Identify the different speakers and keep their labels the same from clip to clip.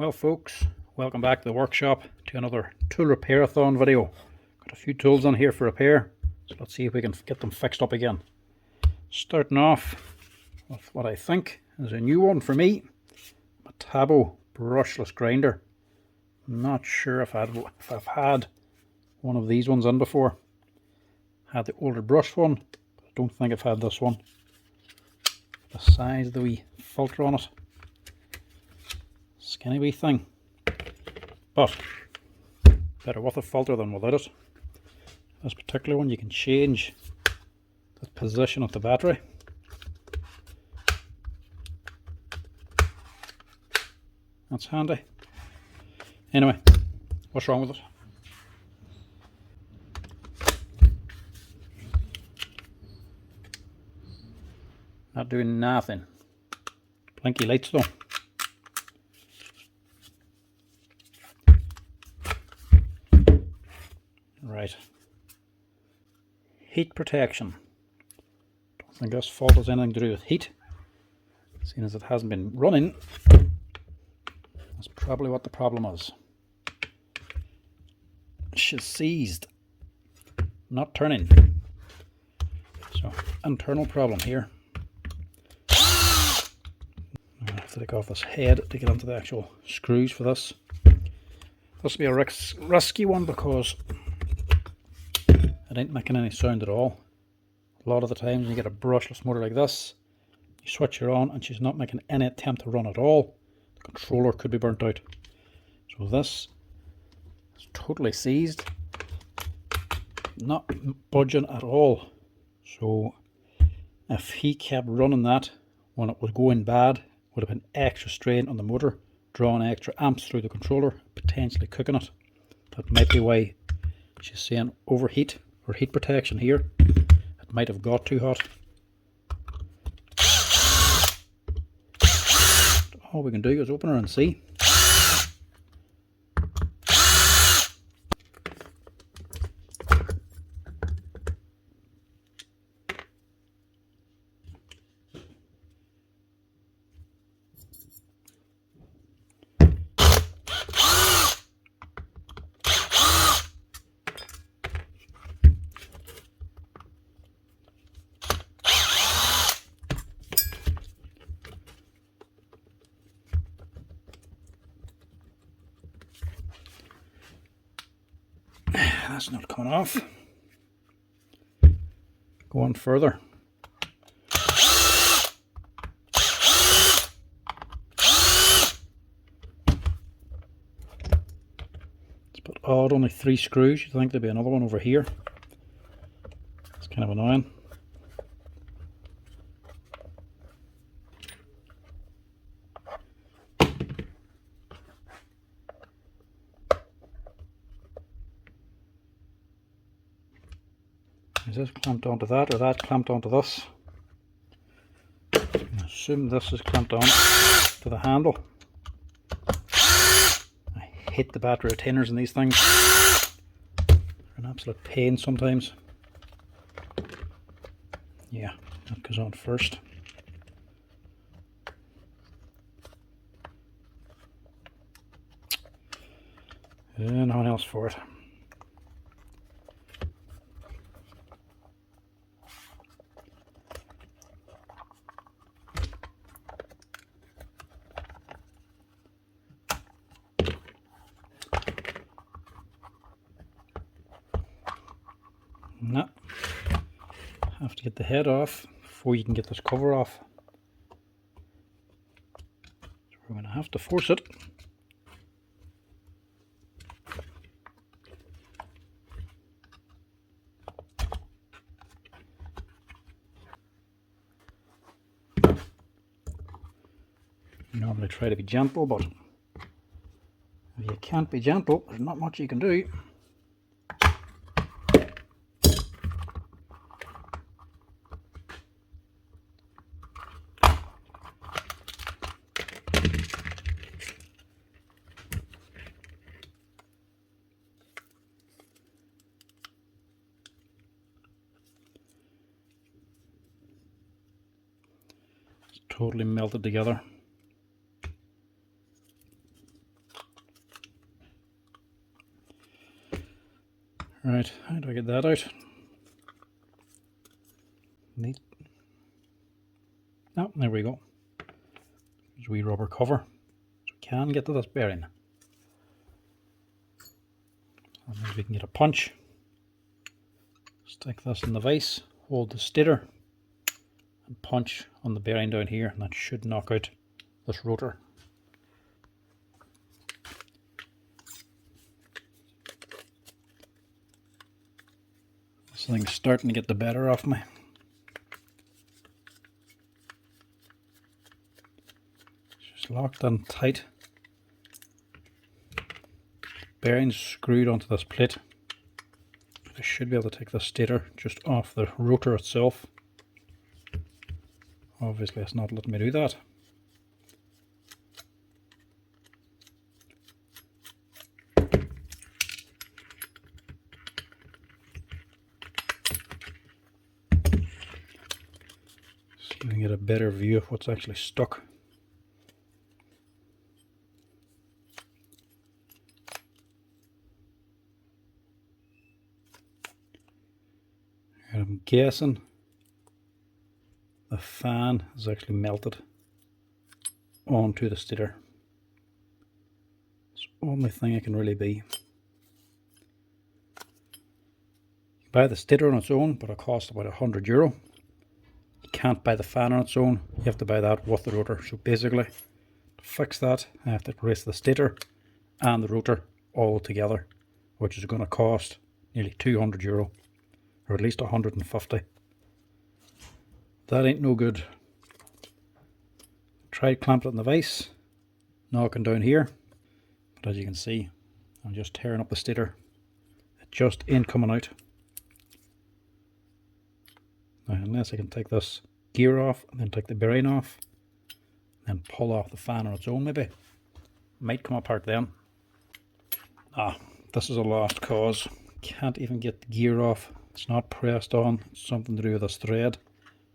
Speaker 1: Well folks, welcome back to the workshop to another tool repairathon video. Got a few tools on here for repair, so let's see if we can get them fixed up again. Starting off with what I think is a new one for me, Metabo brushless grinder. I'm not sure if I've had one of these ones in before. Had the older brush one, but I don't think I've had this one. The size of the wee filter on it. Skinny wee thing, but better with a filter than without it. This particular one you can change the position of the battery. That's handy. Anyway, what's wrong with it? Not doing nothing. Blinky lights though. Right. Heat protection. Don't think this fault has anything to do with heat. Seeing as it hasn't been running, that's probably what the problem is. She's seized, not turning. So, internal problem here. I have to take off this head to get onto the actual screws for this. This will be a risky one because it ain't making any sound at all. A lot of the times when you get a brushless motor like this, you switch her on and she's not making any attempt to run at all. The controller could be burnt out. So this is totally seized, not budging at all. So if he kept running that when it was going bad, it would have been extra strain on the motor, drawing extra amps through the controller, potentially cooking it. That might be why she's saying overheat or heat protection here. It might have got too hot. All we can do is open her and see. That's not coming off. Go on further. It's but odd, only 3 screws. You'd think there'd be another one over here. It's kind of annoying. Is this clamped onto that, or that clamped onto this? I assume this is clamped on to the handle. I hate the battery retainers in these things. They're an absolute pain sometimes. Yeah, that goes on first. And no one else for it. No, have to get the head off before you can get this cover off. So we're going to have to force it. Normally try to be gentle, but if you can't be gentle, there's not much you can do. It's totally melted together. Right, how do I get that out? Neat. Oh, there we go. There's a wee rubber cover. So we can get to this bearing. And then we can get a punch. Stick this in the vise, hold the stator, and punch on the bearing down here, and that should knock out this rotor. This thing's starting to get the better of me. It's just locked in tight. Bearings screwed onto this plate. I should be able to take the stator just off the rotor itself. Obviously it's not letting me do that. So you can get a better view of what's actually stuck. And I'm guessing the fan is actually melted onto the stator. It's the only thing it can really be. You buy the stator on its own, but it costs about €100. You can't buy the fan on its own, you have to buy that with the rotor. So basically, to fix that, I have to replace the stator and the rotor all together, which is going to cost nearly €200, or at least 150. That ain't no good. Tried clamping it in the vise, knocking down here, but as you can see, I'm just tearing up the stator. It just ain't coming out. Now, unless I can take this gear off and then take the bearing off, and pull off the fan on its own, maybe. Might come apart then. This is a lost cause. Can't even get the gear off. It's not pressed on. It's something to do with this thread.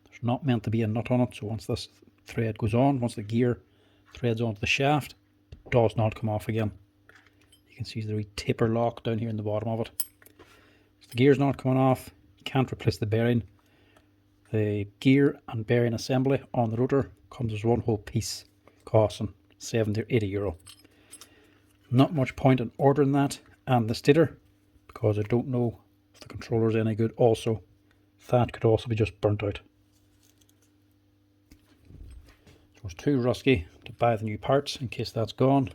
Speaker 1: There's not meant to be a nut on it, so once this thread goes on, once the gear threads onto the shaft, it does not come off again. You can see the wee taper lock down here in the bottom of it. So the gear's not coming off. You can't replace the bearing. The gear and bearing assembly on the rotor comes as one whole piece, costing €70 or €80. Not much point in ordering that and the stator, because I don't know if the controller is any good. Also, that could also be just burnt out. So it's too risky to buy the new parts in case that's gone.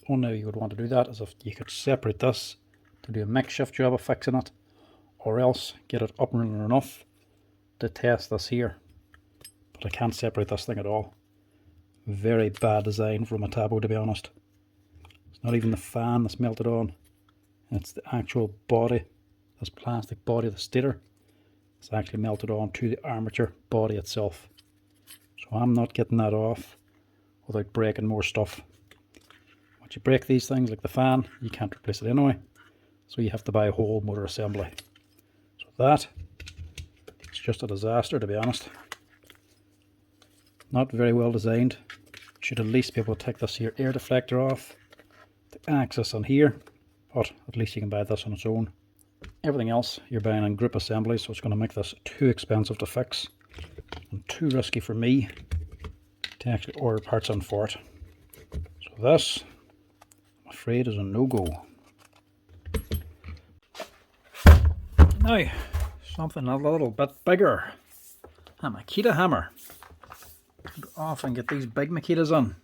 Speaker 1: Only way you would want to do that is if you could separate this to do a makeshift job of fixing it, or else get it up and running enough to test this here. But I can't separate this thing at all. Very bad design from Metabo, to be honest. It's not even the fan that's melted on. It's the actual body, this plastic body of the stator. It's actually melted on to the armature body itself. So I'm not getting that off without breaking more stuff. Once you break these things like the fan, you can't replace it anyway. So you have to buy a whole motor assembly. So that is just a disaster, to be honest. Not very well designed. Should at least be able to take this here air deflector off. The axis on here, but at least you can buy this on its own. Everything else you're buying in group assembly, so it's going to make this too expensive to fix and too risky for me to actually order parts on for it. So this, I'm afraid, is a no-go. Now, something a little bit bigger. A Makita hammer. Go off and get these big Makitas on.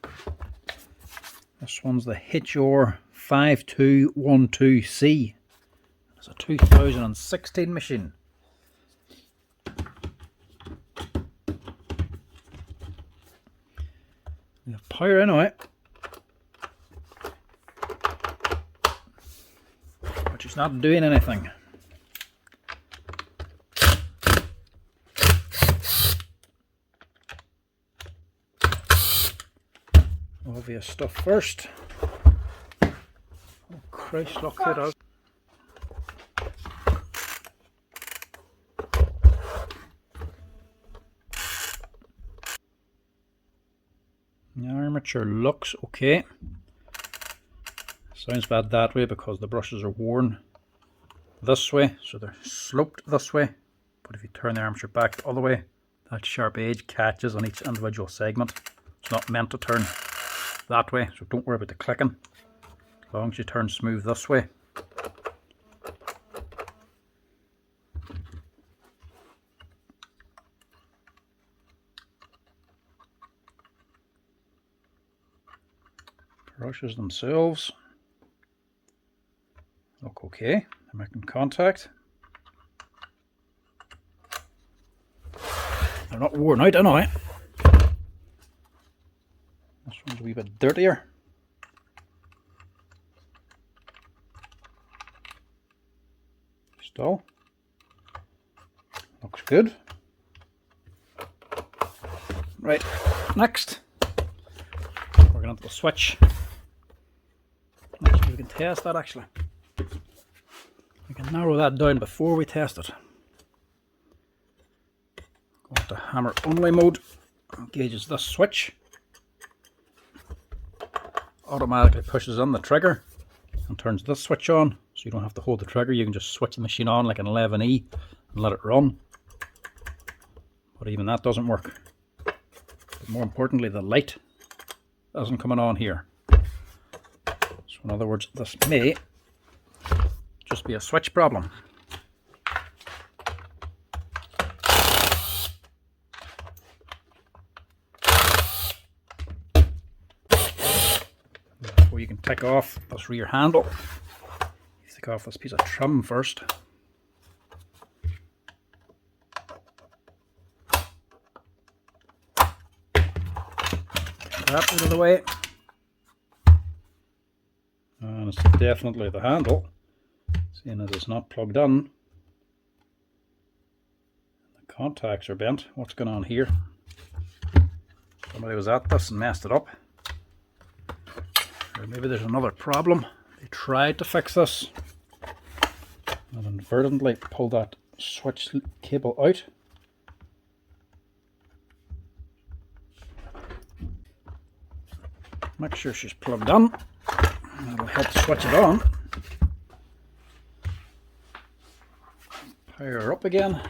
Speaker 1: This one's the HR 5212C. It's a 2016 machine. We have power anyway, but it's not doing anything. Obvious stuff first. Oh Christ, look it out. The armature looks okay. Sounds bad that way because the brushes are worn. this way, so they're sloped this way. But if you turn the armature back the other way, that sharp edge catches on each individual segment. It's not meant to turn that way, so don't worry about the clicking. As long as you turn smooth this way. Brushes themselves look okay. They're making contact. They're not worn out anyway. This one's a wee bit dirtier. Still looks good. Right, next we're going to the switch. Actually, we can test that actually. We can narrow that down before we test it. Go into hammer only mode. Engages this switch. Automatically pushes on the trigger and turns this switch on, so you don't have to hold the trigger. You can just switch the machine on like an 11E and let it run. But even that doesn't work. But more importantly, the light isn't coming on here. So in other words, this may just be a switch problem. Before you can take off this rear handle, you take off this piece of trim first. That out of the way. And it's definitely the handle, seeing as it's not plugged in. The contacts are bent. What's going on here? Somebody was at this and messed it up. Or maybe there's another problem. They tried to fix this and inadvertently pulled that switch cable out. Make sure she's plugged in. That'll help switch it on. Power her up again.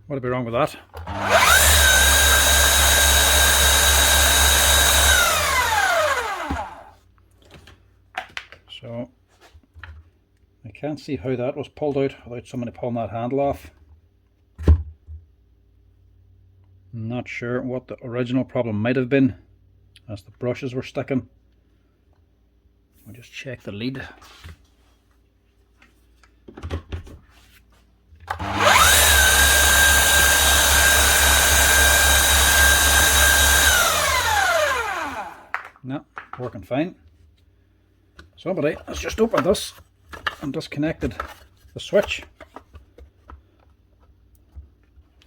Speaker 1: What'd be wrong with that? So I can't see how that was pulled out without somebody pulling that handle off. Not sure what the original problem might have been, as the brushes were sticking. We'll just check the lead. No, working fine. Somebody has just opened this and disconnected the switch.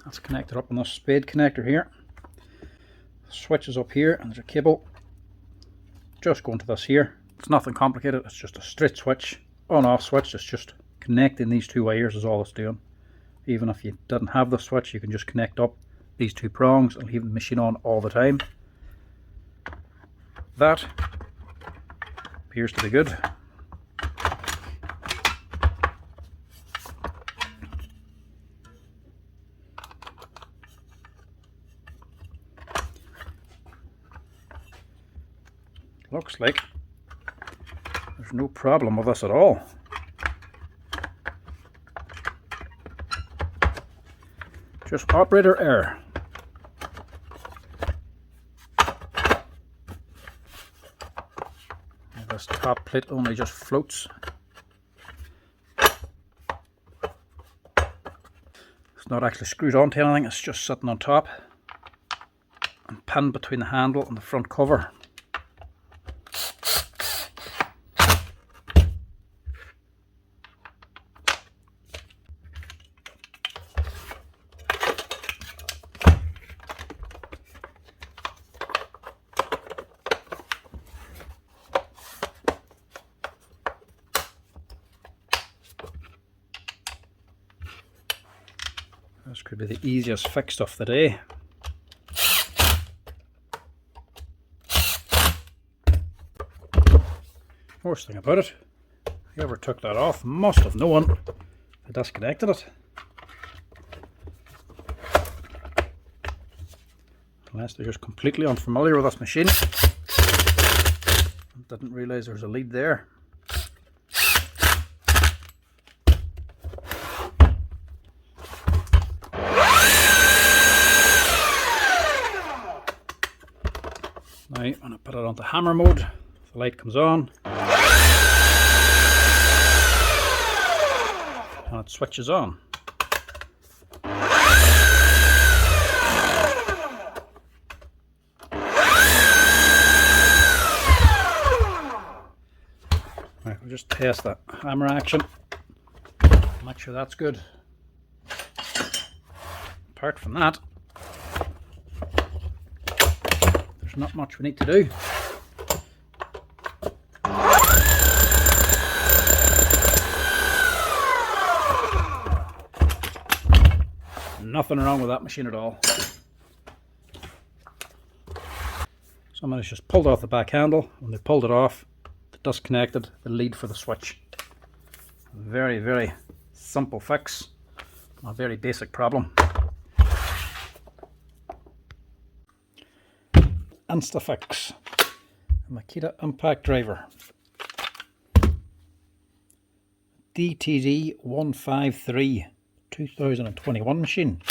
Speaker 1: That's connected up on this spade connector here. The switch is up here and there's a cable just going to this here. It's nothing complicated, it's just a straight switch, on off switch. It's just connecting these two wires is all it's doing. Even if you didn't have the switch, you can just connect up these two prongs and leave the machine on all the time. That appears to be good. Looks like there's no problem with this at all. Just operator error. This top plate only just floats. It's not actually screwed onto anything, it's just sitting on top and pinned between the handle and the front cover. This could be the easiest fix of the day. Worst thing about it, whoever took that off must have known they disconnected it. Unless they're just completely unfamiliar with this machine. Didn't realise there was a lead there. Now, when I put it onto hammer mode, the light comes on and it switches on. Right, we'll just test that hammer action, make sure that's good. Apart from that, there's not much we need to do. Nothing wrong with that machine at all. Somebody's just pulled off the back handle. When they pulled it off, they disconnected the lead for the switch. Very, very simple fix. A very basic problem. Instafix, a Makita impact driver, DTD 153 2021 machine.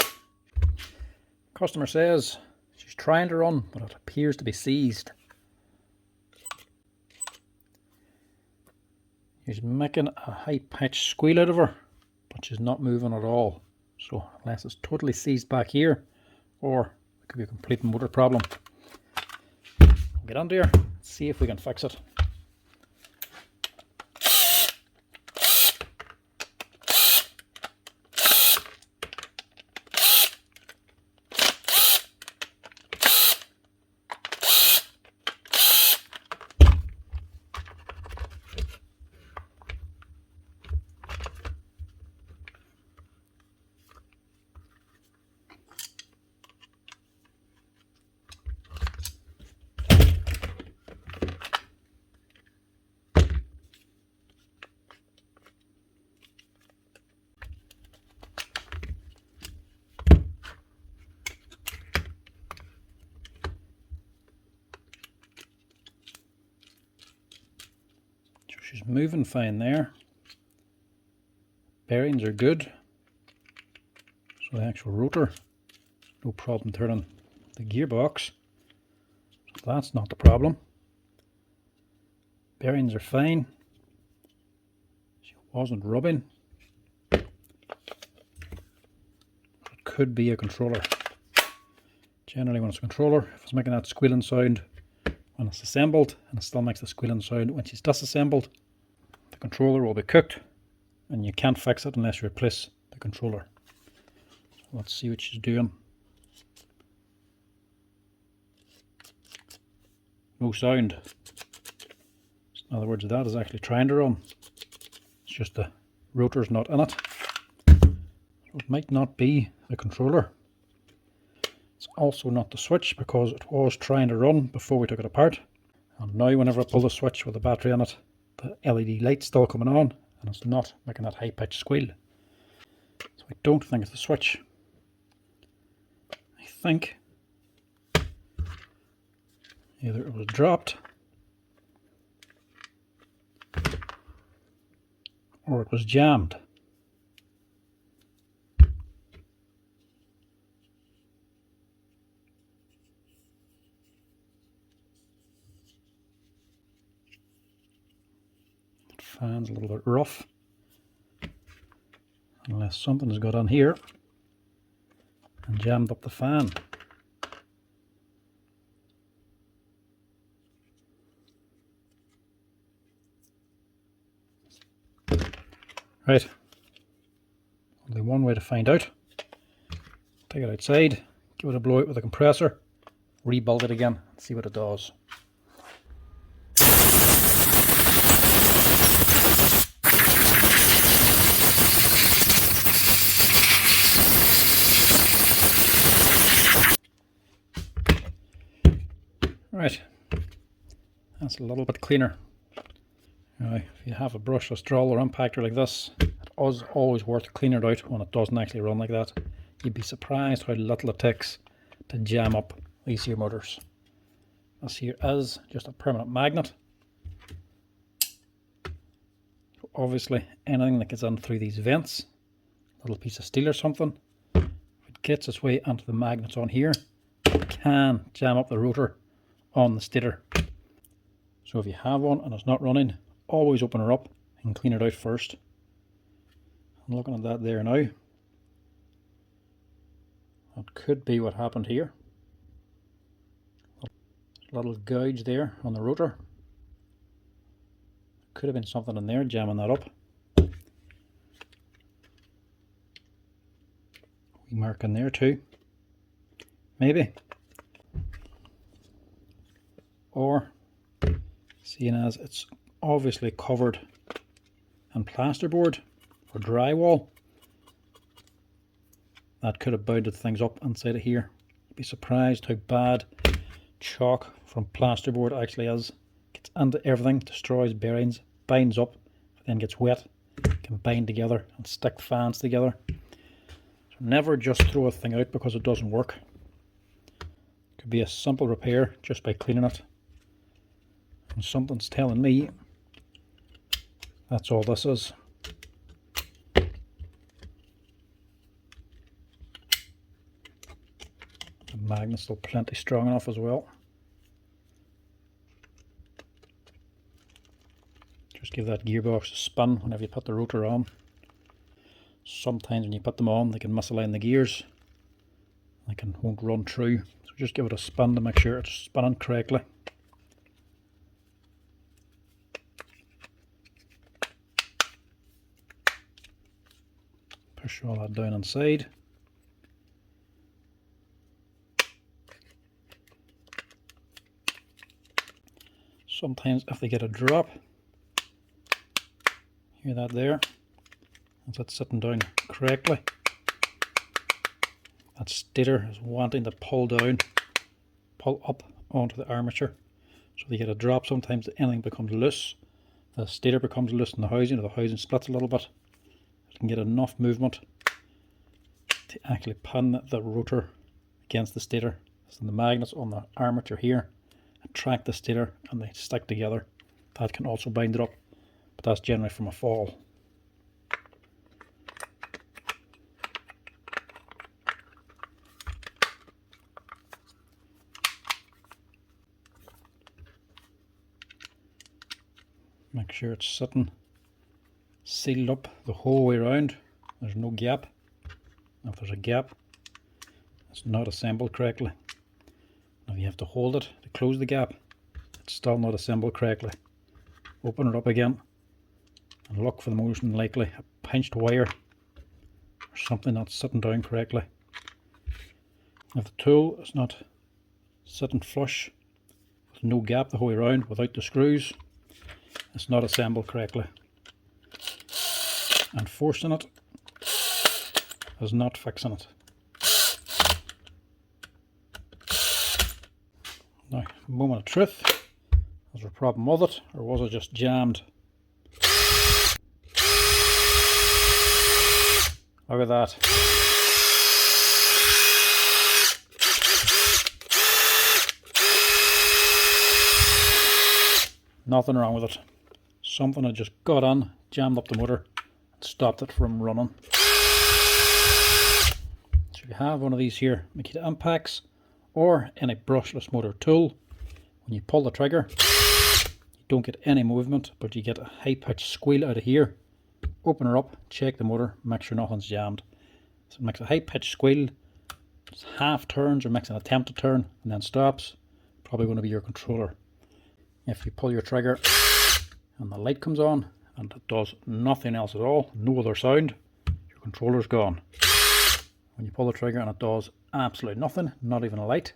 Speaker 1: Customer says she's trying to run, but it appears to be seized. She's making a high-pitched squeal out of her, but she's not moving at all. So unless it's totally seized back here, or it could be a complete motor problem. Get under here, see if we can fix it. She's moving fine there. Bearings are good. So the actual rotor, no problem turning the gearbox. So that's not the problem. Bearings are fine. She wasn't rubbing. It could be a controller. Generally when it's a controller, if it's making that squealing sound when it's assembled, and it still makes the squealing sound when she's disassembled, the controller will be cooked, and you can't fix it unless you replace the controller. So let's see what she's doing. No sound. In other words, that is actually trying to run. It's just the rotor's not in it. So it might not be the controller. It's also not the switch, because it was trying to run before we took it apart. And now whenever I pull the switch with the battery in it, the LED light's still coming on and it's not making that high-pitched squeal. So I don't think it's the switch. I think either it was dropped or it was jammed. Fan's a little bit rough, unless something has got on here and jammed up the fan. Right, only one way to find out. Take it outside, give it a blow out with a compressor, rebuild it again and see what it does. Right, that's a little bit cleaner. Now, if you have a brushless drill or impactor like this, it is always worth cleaning it out when it doesn't actually run like that. You'd be surprised how little it takes to jam up these here motors. This here is just a permanent magnet. So obviously anything that gets in through these vents, a little piece of steel or something, if it gets its way onto the magnets on here, it can jam up the rotor on the stator. So if you have one and it's not running, always open her up and clean it out first. I'm looking at that there now. That could be what happened here. A little gouge there on the rotor. Could have been something in there jamming that up. We mark in there too. Maybe. Or, seeing as it's obviously covered in plasterboard or drywall, that could have bounded things up inside of here. You'd be surprised how bad chalk from plasterboard actually is. Gets into everything, destroys bearings, binds up, then gets wet, can bind together and stick fans together. So never just throw a thing out because it doesn't work. It could be a simple repair just by cleaning it. And something's telling me that's all this is. The magnet's still plenty strong enough as well. Just give that gearbox a spin whenever you put the rotor on. Sometimes when you put them on, they can misalign the gears. They won't run true. So just give it a spin to make sure it's spinning correctly. Push all that down inside. Sometimes if they get a drop, hear that there, as it's sitting down correctly, that stator is wanting to pull down, pull up onto the armature. So if they get a drop, sometimes anything becomes loose. The stator becomes loose in the housing, or the housing splits a little bit. It can get enough movement to actually pin the rotor against the stator. So the magnets on the armature here attract the stator and they stick together. That can also bind it up, but that's generally from a fall. Make sure it's sitting sealed up the whole way around. There's no gap. If there's a gap, it's not assembled correctly. Now you have to hold it to close the gap. It's still not assembled correctly. Open it up again and look for the most likely a pinched wire or something not sitting down correctly. If the tool is not sitting flush with no gap the whole way around without the screws, it's not assembled correctly. And forcing it is not fixing it. Now, moment of truth. Was there a problem with it, or was it just jammed? Look at that. Nothing wrong with it. Something had just got on, jammed up the motor, and stopped it from running. So if you have one of these here Makita impacts or any brushless motor tool, when you pull the trigger, you don't get any movement, but you get a high-pitched squeal out of here. Open her up, check the motor, make sure nothing's jammed. So it makes a high-pitched squeal, it's half turns or makes an attempt to turn and then stops. Probably going to be your controller. If you pull your trigger and the light comes on and it does nothing else at all, no other sound, your controller's gone. When you pull the trigger and it does absolutely nothing, not even a light,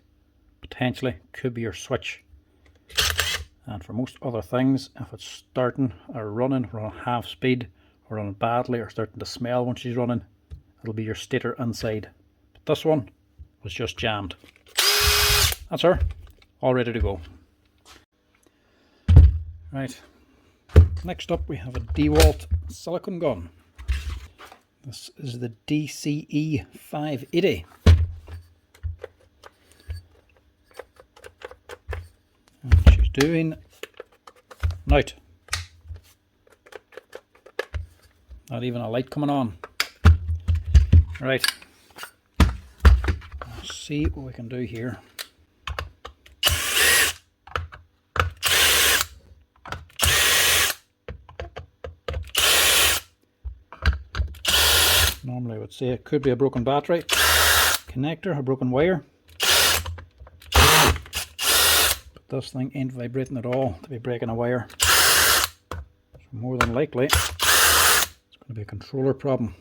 Speaker 1: potentially could be your switch. And for most other things, if it's starting or running on half speed or running badly or starting to smell when she's running, it'll be your stator inside. But this one was just jammed. That's her, all ready to go. Right, Next up we have a DeWalt silicone gun. This is the DCE 580. And she's doing night. Not even a light coming on. Right. Let's see what we can do here. Normally I would say it could be a broken battery, connector, a broken wire. But this thing ain't vibrating at all to be breaking a wire. So more than likely it's going to be a controller problem,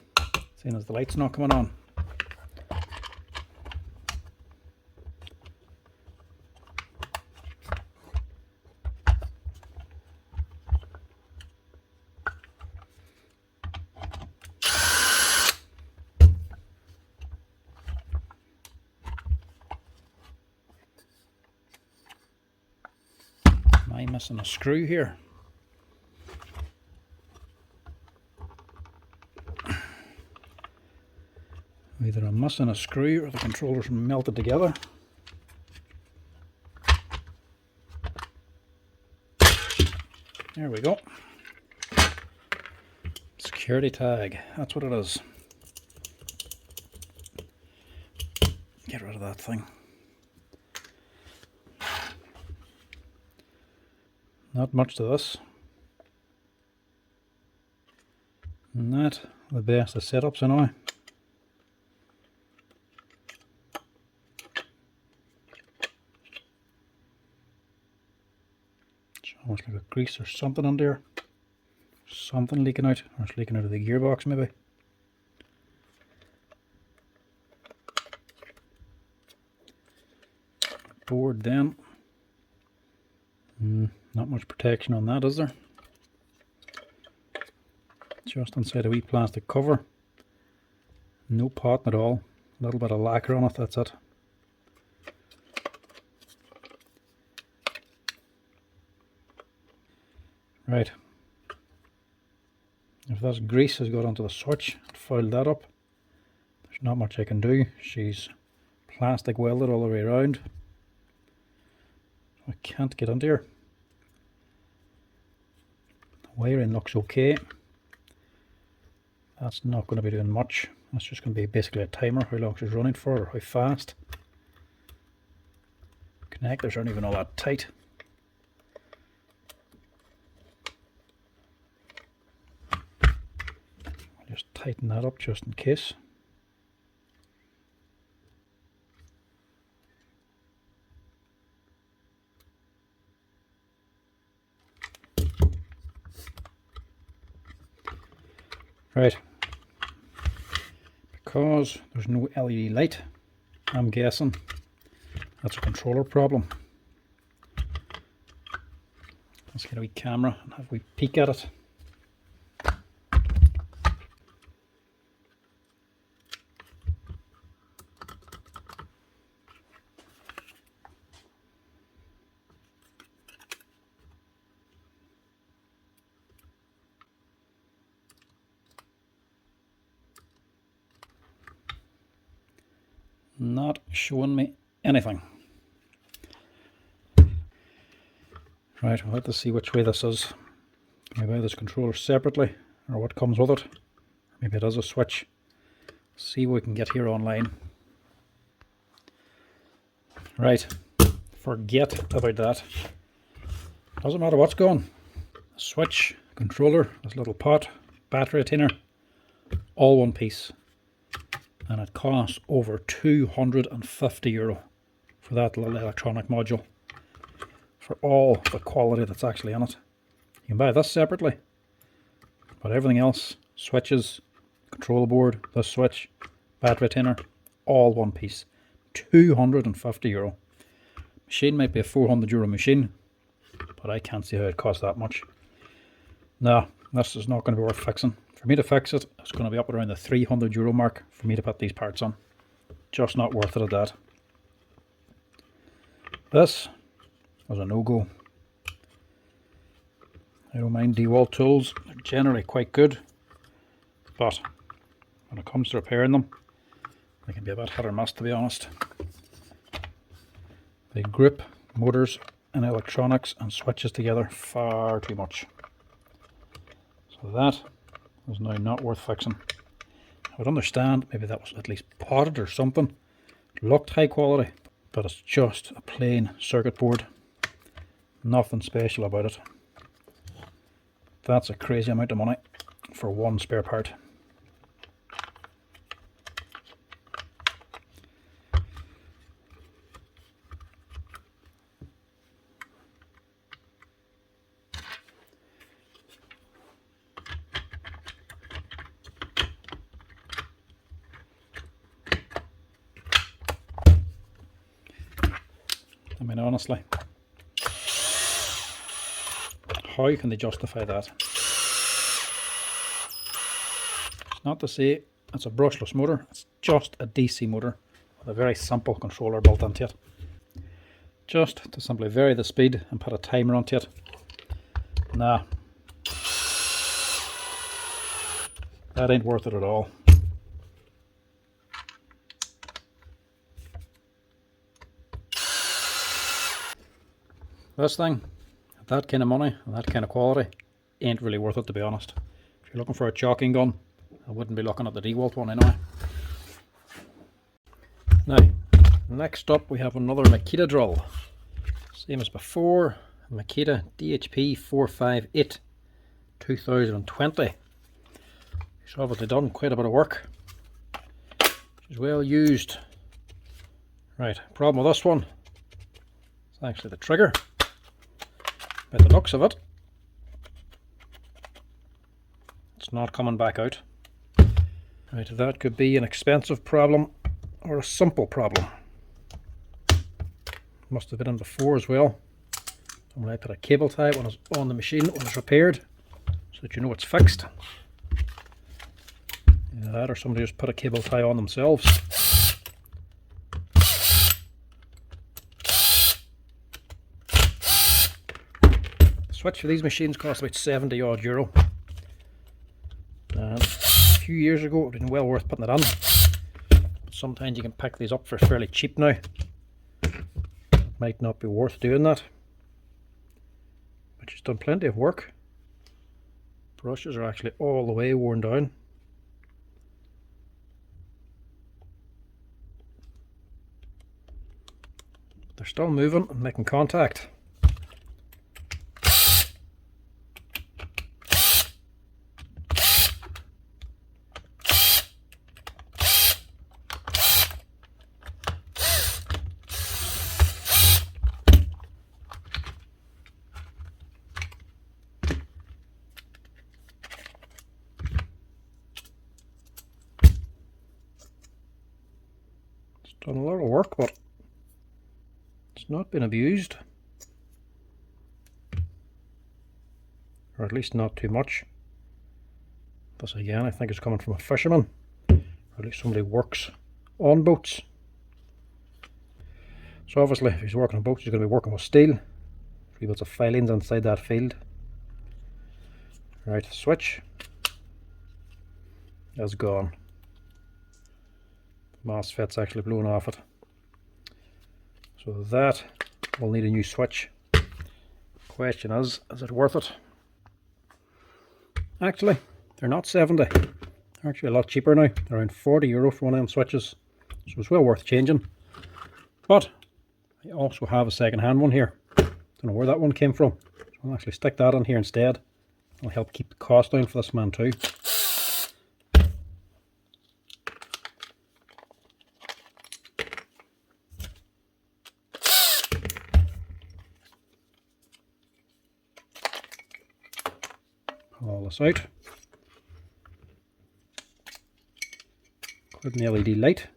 Speaker 1: seeing as the light's not coming on. Am I missing a screw here? Either I'm missing a screw or the controller's melted together. There we go. Security tag, that's what it is. Get rid of that thing. Not much to this. Not the best of setups anyway. It's almost like a grease or something on there. Something leaking out, or it's leaking out of the gearbox maybe. Board then. Not much protection on that, is there? Just inside a wee plastic cover. No pot at all. A little bit of lacquer on it, that's it. Right. If this grease has got onto the switch, I'd foiled that up. There's not much I can do. She's plastic welded all the way around. I can't get under here. The wiring looks okay. That's not going to be doing much. That's just going to be basically a timer, how long she's running for, or how fast. Connectors aren't even all that tight. I'll just tighten that up just in case. Right, because there's no LED light, I'm guessing that's a controller problem. Let's get a wee camera and have a wee peek at it. Not showing me anything. Right, we'll have to see which way this is. Can we buy this controller separately, or what comes with it? Maybe it has a switch. See what we can get here online. Right, forget about that. Doesn't matter what's going. Switch, controller, this little pot, battery retainer, all one piece. And it costs over €250 for that little electronic module, for all the quality that's actually in it. You can buy this separately, but everything else, switches, control board, this switch, battery retainer, all one piece. €250. Machine might be a €400 machine, but I can't see how it costs that much. No, this is not going to be worth fixing. For me to fix it, it's going to be up around the €300 mark for me to put these parts on. Just not worth it at that. This was a no-go. I don't mind DeWalt tools, they're generally quite good, but when it comes to repairing them, they can be a bit hit or miss, to be honest. They grip motors and electronics and switches together far too much. So that is now not worth fixing. I would understand maybe that was at least potted or something, looked high quality, but it's just a plain circuit board, nothing special about it. That's a crazy amount of money for one spare part. I mean, honestly, how can they justify that? It's not to say it's a brushless motor, it's just a DC motor with a very simple controller built into it. Just to simply vary the speed and put a timer onto it. Nah, that ain't worth it at all. This thing, at that kind of money and that kind of quality, ain't really worth it, to be honest. If you're looking for a caulking gun, I wouldn't be looking at the DeWalt one anyway. Now, next up we have another Makita drill. Same as before, Makita DHP 458 2020. It's obviously done quite a bit of work. It's well used. Right, problem with this one, it's actually the trigger. By the looks of it, it's not coming back out. Right, that could be an expensive problem or a simple problem. Must have been in before as well. I'm going to put a cable tie when it's on the machine when it's repaired, so that you know it's fixed. Either that or somebody just put a cable tie on themselves. Switch for these machines cost about 70 odd euro. And a few years ago it would have been well worth putting it on. But sometimes you can pick these up for fairly cheap now. It might not be worth doing that. But she's done plenty of work. Brushes are actually all the way worn down. But they're still moving and making contact. Done a lot of work, but it's not been abused, or at least not too much. This again, I think, is coming from a fisherman, or at least somebody who works on boats. So obviously, if he's working on boats, he's going to be working with steel. 3 bits of filings inside that field. Right, switch is gone. MOSFET's actually blown off it. So that will need a new switch. Question is it worth it? Actually, they're not 70. They're actually a lot cheaper now. They're around 40 euro for one of them switches. So it's well worth changing. But I also have a second hand one here. Don't know where that one came from. So I'll actually stick that in here instead. It'll help keep the cost down for this man too. Pull all this out. Include the LED light.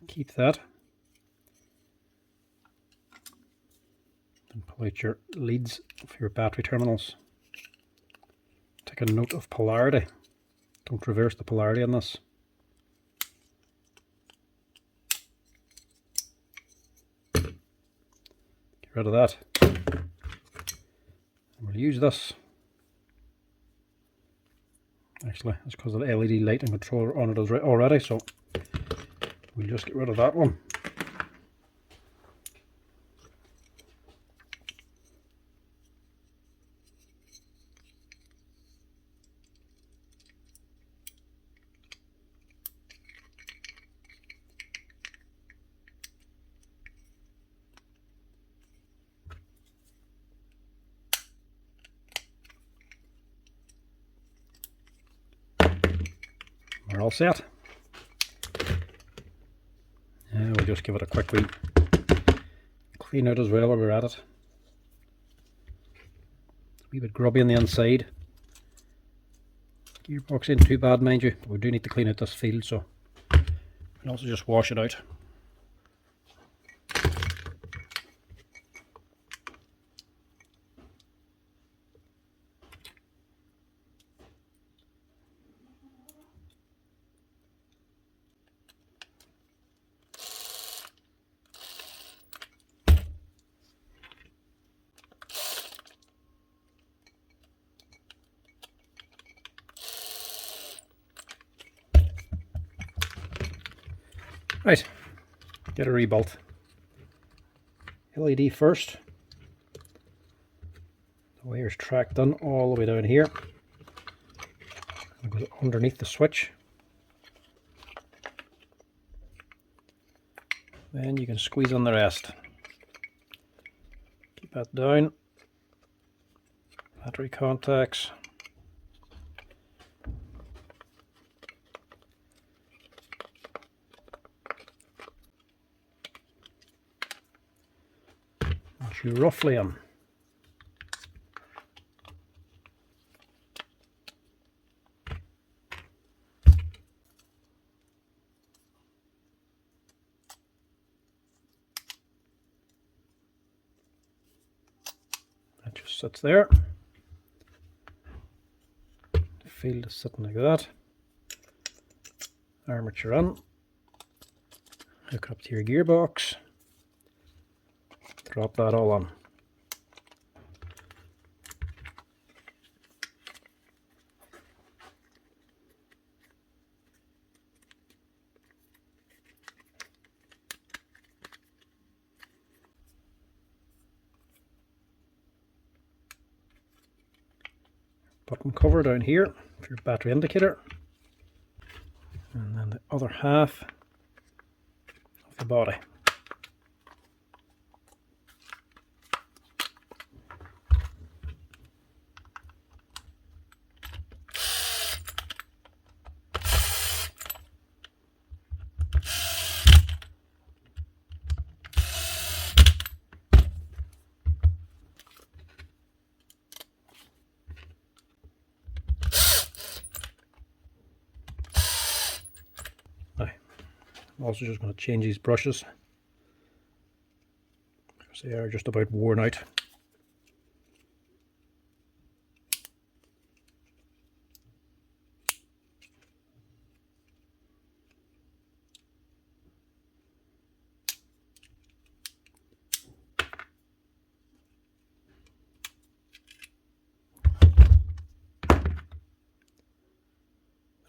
Speaker 1: Keep that. And pull out your leads for your battery terminals. Take a note of polarity. Don't reverse the polarity on this. rid of that. We'll use this. Actually, it's because of the LED lighting controller on it already, so we'll just get rid of that one. We're all set. We'll just give it a quick clean out as well while we're at it. A wee bit grubby on the inside. Gearbox ain't too bad, mind you, but we do need to clean out this field, so we'll also just wash it out. Right, get a rebuilt. LED first. The wire's tracked in all the way down here. It goes underneath the switch. Then you can squeeze on the rest. Keep that down. Battery contacts. You roughly in. That just sits there. The field is sitting like that. Armature in. Hook it up to your gearbox. Drop that all on. Bottom cover down here for your battery indicator. And then the other half of the body. I'm also just going to change these brushes because they are just about worn out.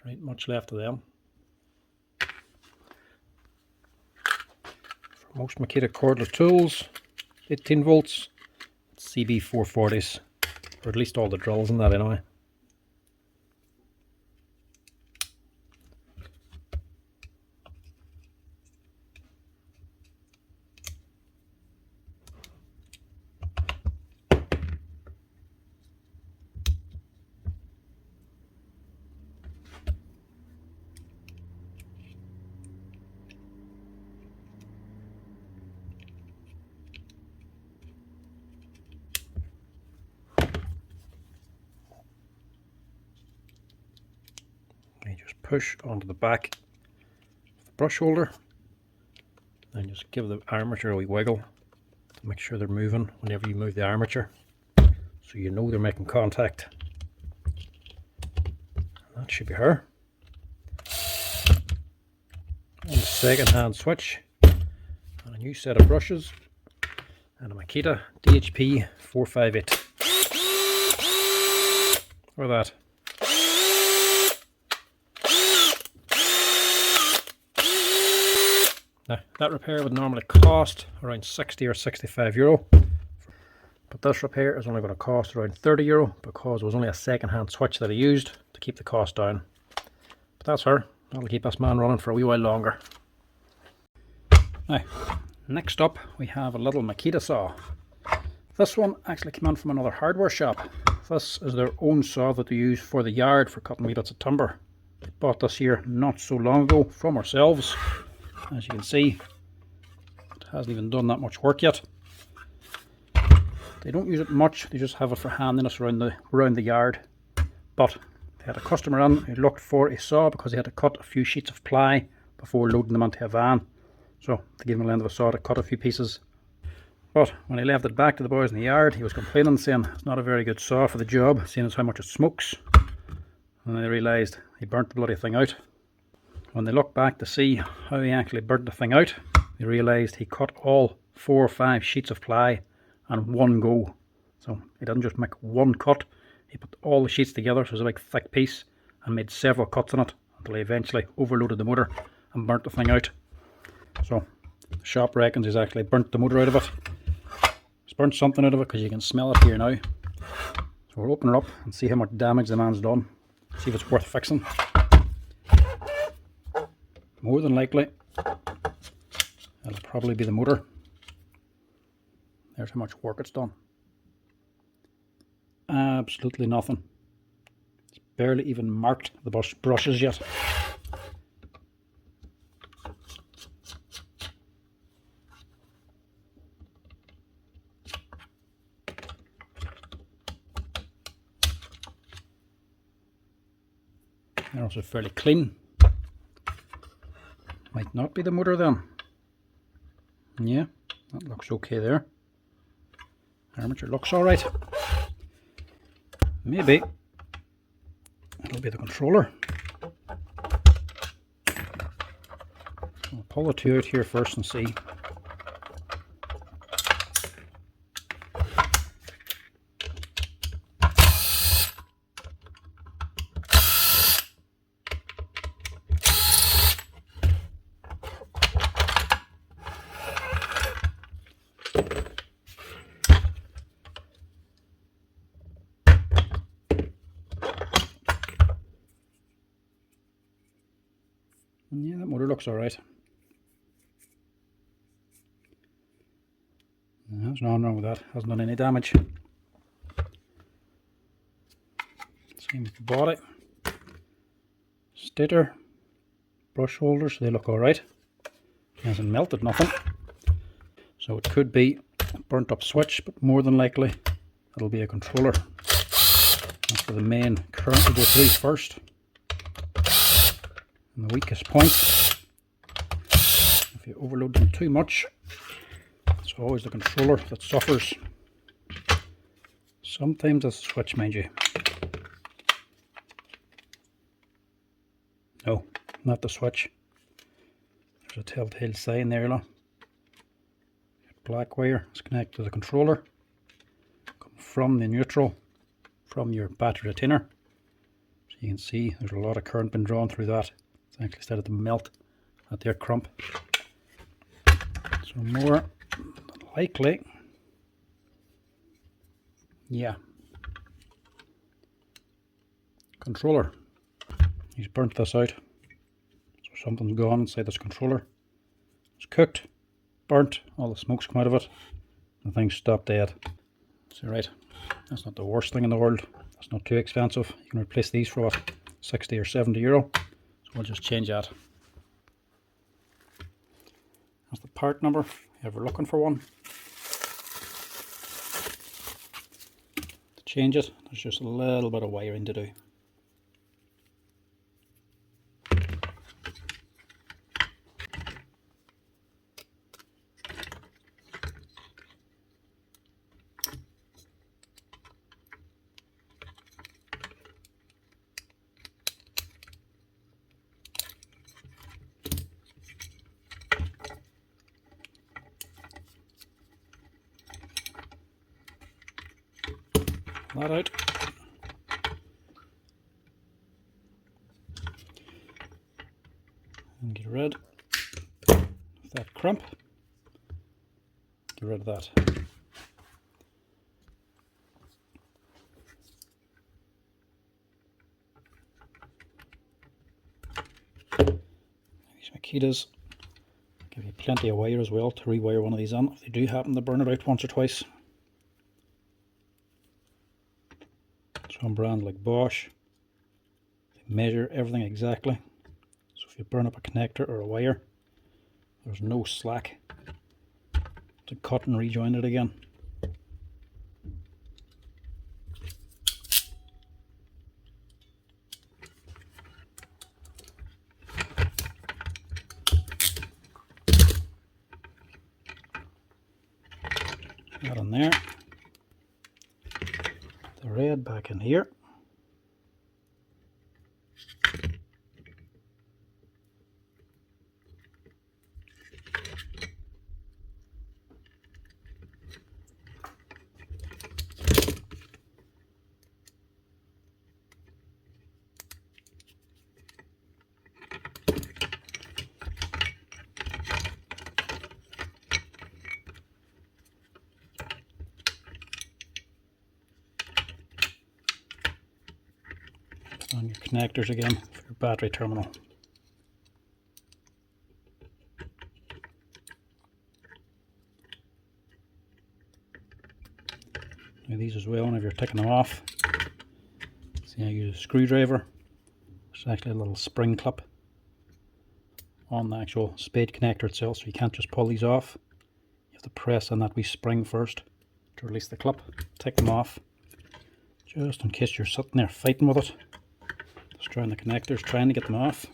Speaker 1: There ain't much left of them. Most Makita cordless tools, 18 volts, CB 440s, or at least all the drills in that anyway. You just push onto the back of the brush holder and just give the armature a wee wiggle to make sure they're moving whenever you move the armature, so you know they're making contact. And that should be her. And the second hand switch and a new set of brushes. and a Makita DHP 458 for that. Now, that repair would normally cost around 60 or 65 euro, but this repair is only going to cost around 30 euro because it was only a second-hand switch that I used to keep the cost down. But that's her. That'll keep this man running for a wee while longer. Now, next up we have a little Makita saw. This one actually came in from another hardware shop. This is their own saw that they use for the yard for cutting wee bits of timber. They bought this here not so long ago from ourselves. As you can see, it hasn't even done that much work yet. They don't use it much, they just have it for handiness around the yard. But they had a customer in who looked for a saw because he had to cut a few sheets of ply before loading them into a van. So they gave him the length of a saw to cut a few pieces. But when he left it back to the boys in the yard, he was complaining, saying it's not a very good saw for the job, seeing as how much it smokes. And then they realised he burnt the bloody thing out. When they looked back to see how he actually burnt the thing out, they realised he cut all 4 or 5 sheets of ply in one go. So he didn't just make one cut, he put all the sheets together, so it was a big thick piece, and made several cuts on it until he eventually overloaded the motor and burnt the thing out. So the shop reckons he's actually burnt the motor out of it. He's burnt something out of it because you can smell it here now. So we'll open it up and see how much damage the man's done. See if it's worth fixing. More than likely, it'll probably be the motor. There's how much work it's done. Absolutely nothing. It's barely even marked the brushes yet. They're also fairly clean. Might not be the motor then. Yeah, that looks okay there. Armature looks alright. Maybe it'll be the controller. I'll pull the two out here first and see. Yeah, that motor looks alright. There's nothing wrong with that, hasn't done any damage. Same with the body. Stator, brush holders, they look alright. Hasn't melted nothing. So it could be a burnt up switch, but more than likely it'll be a controller. That's where the main current will go through first. And the weakest point, if you overload them too much, it's always the controller that suffers. Sometimes it's the switch, mind you. No, not the switch. There's a telltale sign there, look. Black wire is connected to the controller. Come from the neutral, from your battery retainer. So you can see there's a lot of current been drawn through that. It's actually started to melt at their crump. So more than likely, yeah. Controller. He's burnt this out. So something's gone inside this controller. It's cooked, burnt, all the smoke's come out of it, and things stopped dead. So right, that's not the worst thing in the world. That's not too expensive. You can replace these for what, 60 or 70 euro. So we'll just change that. That's the part number, if you're ever looking for one. To change it, there's just a little bit of wiring to do. that out. And get rid of that crimp. Get rid of that. These Makitas give you plenty of wire as well to rewire one of these in if they do happen to burn it out once or twice. Some brand like Bosch, they measure everything exactly. So if you burn up a connector or a wire, there's no slack to cut and rejoin it again. That in there. The red back in here. On your connectors again for your battery terminal. Now these as well, whenever you're taking them off, see I use a screwdriver. There's actually a little spring clip on the actual spade connector itself, so you can't just pull these off. You have to press on that wee spring first to release the clip. Take them off, just in case you're sitting there fighting with it. Destroying the connectors, trying to get them off.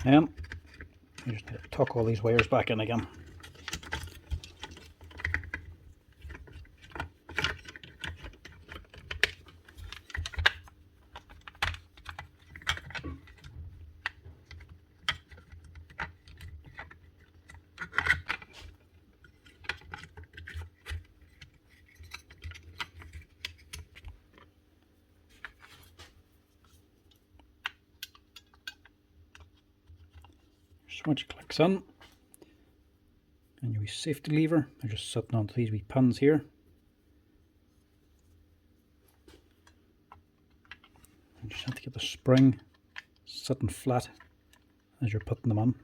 Speaker 1: And you just need to tuck all these wires back in again. Switch clicks in, and your wee safety lever, they're just sitting onto these wee pins here. You just have to get the spring sitting flat as you're putting them on.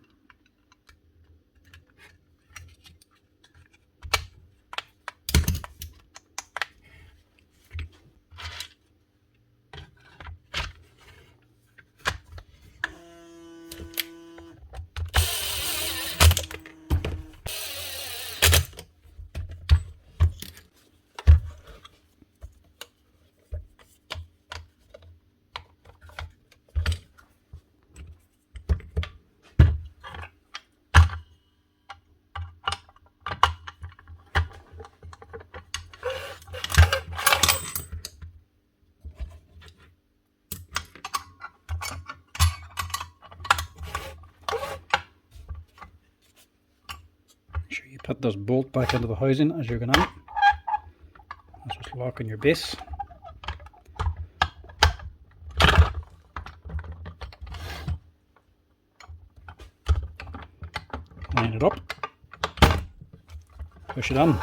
Speaker 1: Put this bolt back into the housing as you're going in. That's what's locking your base. Line it up. Push it in.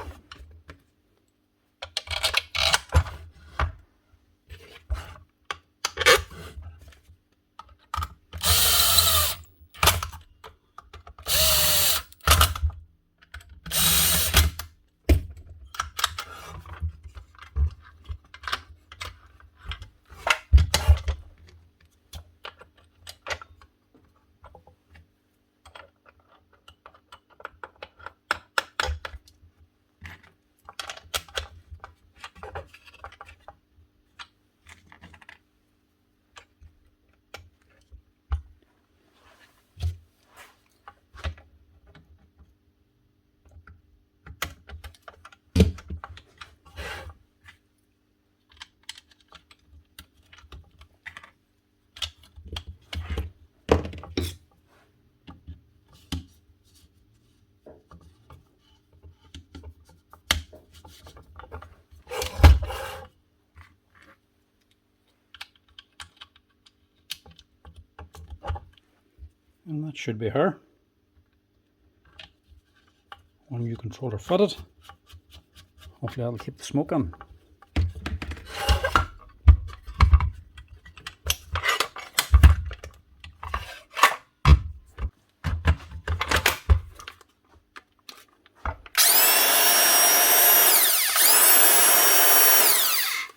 Speaker 1: And that should be her. One new controller fitted. Hopefully that'll keep the smoke in.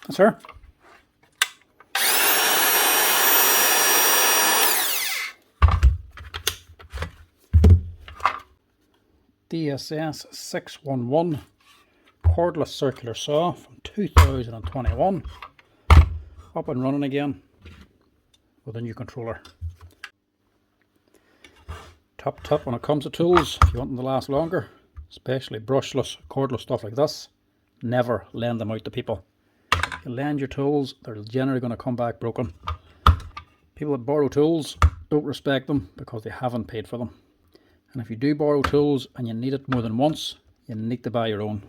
Speaker 1: That's her. DSS 611 cordless circular saw from 2021. Up and running again with a new controller. Top tip when it comes to tools, if you want them to last longer, especially brushless, cordless stuff like this, never lend them out to people. If you lend your tools, they're generally going to come back broken. People that borrow tools don't respect them because they haven't paid for them. And if you do borrow tools and you need it more than once, you need to buy your own.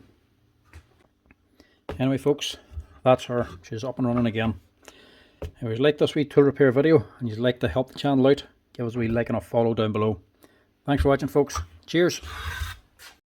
Speaker 1: Anyway folks, that's her. She's up and running again. If you like this wee tool repair video and you'd like to help the channel out, give us a wee like and a follow down below. Thanks for watching folks. Cheers.